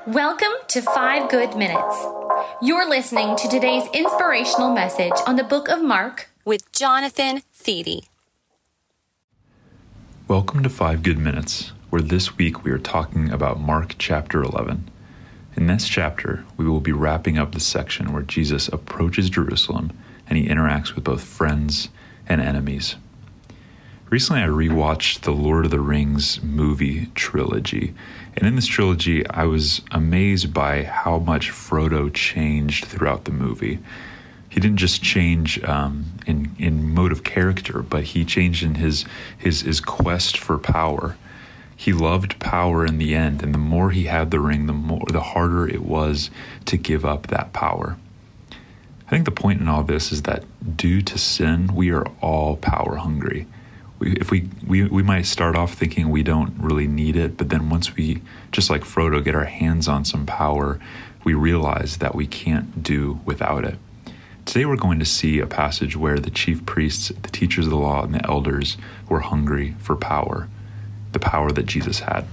Welcome to 5 Good Minutes. You're listening to today's inspirational message on the book of Mark with Jonathan Thiede. Welcome to 5 Good Minutes, where this week we are talking about Mark chapter 11. In this chapter, we will be wrapping up the section where Jesus approaches Jerusalem and he interacts with both friends and enemies. Recently, I rewatched the Lord of the Rings movie trilogy, and in this trilogy, I was amazed by how much Frodo changed throughout the movie. He didn't just change in mode of character, but he changed in his quest for power. He loved power in the end, and the more he had the ring, the harder it was to give up that power. I think the point in all this is that due to sin, we are all power hungry. We might start off thinking we don't really need it, but then once we, just like Frodo, get our hands on some power, we realize that we can't do without it. Today we're going to see a passage where the chief priests, the teachers of the law, and the elders were hungry for power, the power that Jesus had.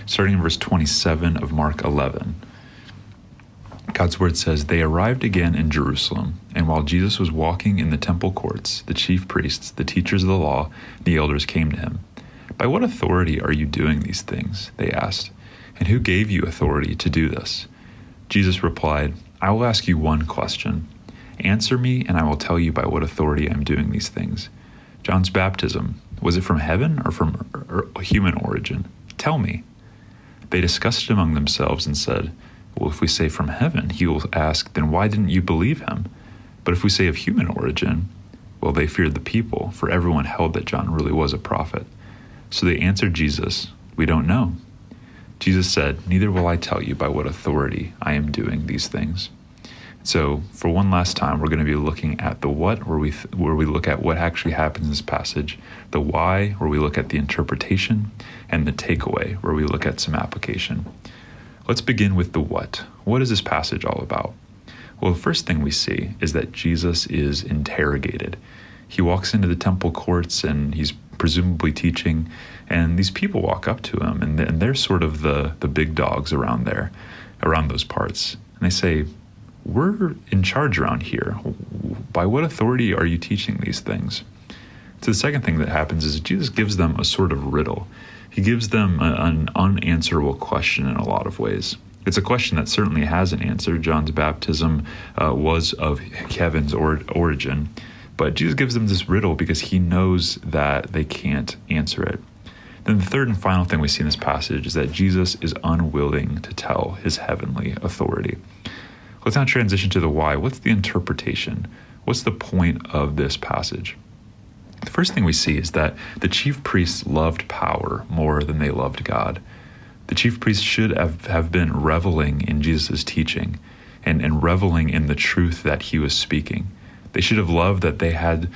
Starting in verse 27 of Mark 11. God's word says, "They arrived again in Jerusalem, and while Jesus was walking in the temple courts, the chief priests, the teachers of the law, the elders came to him. 'By what authority are you doing these things?' they asked. 'And who gave you authority to do this?' Jesus replied, 'I will ask you one question. Answer me, and I will tell you by what authority I am doing these things. John's baptism, was it from heaven or from human origin? Tell me.' They discussed it among themselves and said, 'Well, if we say from heaven,' he will ask, 'then why didn't you believe him? But if we say of human origin,' well, they feared the people, for everyone held that John really was a prophet. So they answered Jesus, 'We don't know.' Jesus said, 'Neither will I tell you by what authority I am doing these things.'" So for one last time, we're going to be looking at the what, where we look at what actually happens in this passage, the why, where we look at the interpretation, and the takeaway, where we look at some application. Let's begin with the what. What is this passage all about? Well, the first thing we see is that Jesus is interrogated. He walks into the temple courts and he's presumably teaching, and these people walk up to him, and they're sort of the big dogs around those parts. And they say, "We're in charge around here. By what authority are you teaching these things?" So the second thing that happens is Jesus gives them a sort of riddle. He gives them an unanswerable question in a lot of ways. It's a question that certainly has an answer. John's baptism was of heaven's origin, but Jesus gives them this riddle because he knows that they can't answer it. Then the third and final thing we see in this passage is that Jesus is unwilling to tell his heavenly authority. Let's now transition to the why. What's the interpretation? What's the point of this passage? The first thing we see is that the chief priests loved power more than they loved God. The chief priests should have been reveling in Jesus' teaching and reveling in the truth that he was speaking. They should have loved that they had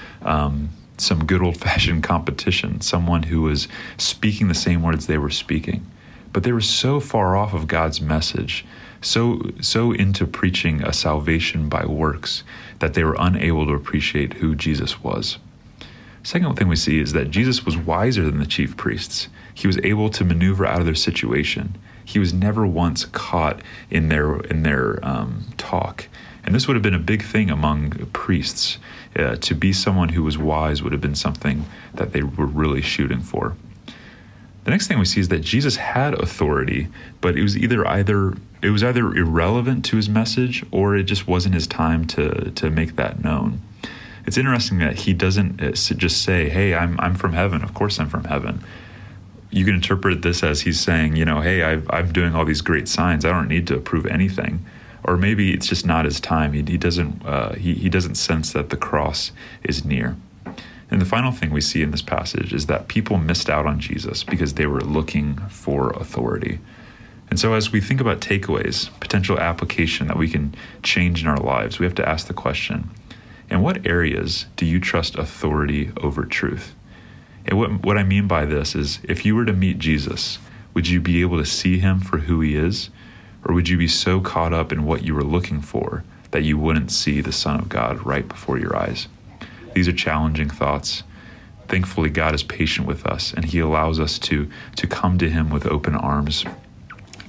some good old-fashioned competition, someone who was speaking the same words they were speaking. But they were so far off of God's message, so into preaching a salvation by works, that they were unable to appreciate who Jesus was. Second thing we see is that Jesus was wiser than the chief priests. He was able to maneuver out of their situation. He was never once caught in their talk. And this would have been a big thing among priests. To be someone who was wise would have been something that they were really shooting for. The next thing we see is that Jesus had authority, but it was either irrelevant to his message, or it just wasn't his time to make that known. It's interesting that he doesn't just say, "Hey, I'm from heaven. Of course I'm from heaven." You can interpret this as he's saying, "Hey, I'm doing all these great signs. I don't need to prove anything." Or maybe it's just not his time. He doesn't sense that the cross is near. And the final thing we see in this passage is that people missed out on Jesus because they were looking for authority. And so as we think about takeaways, potential application that we can change in our lives, we have to ask the question, in what areas do you trust authority over truth? And what I mean by this is, if you were to meet Jesus, would you be able to see him for who he is? Or would you be so caught up in what you were looking for that you wouldn't see the Son of God right before your eyes? These are challenging thoughts. Thankfully, God is patient with us, and he allows us to come to him with open arms.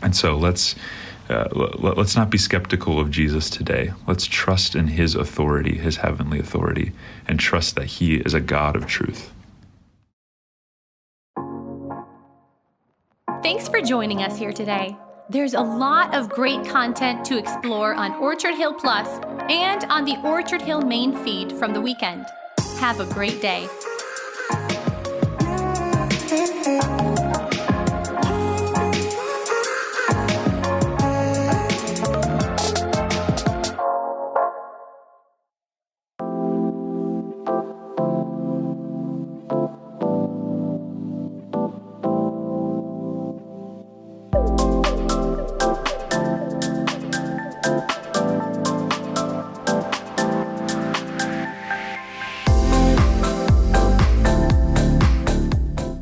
And so let's Let's not be skeptical of Jesus today. Let's trust in his authority, his heavenly authority, and trust that he is a God of truth. Thanks for joining us here today. There's a lot of great content to explore on Orchard Hill Plus and on the Orchard Hill main feed from the weekend. Have a great day.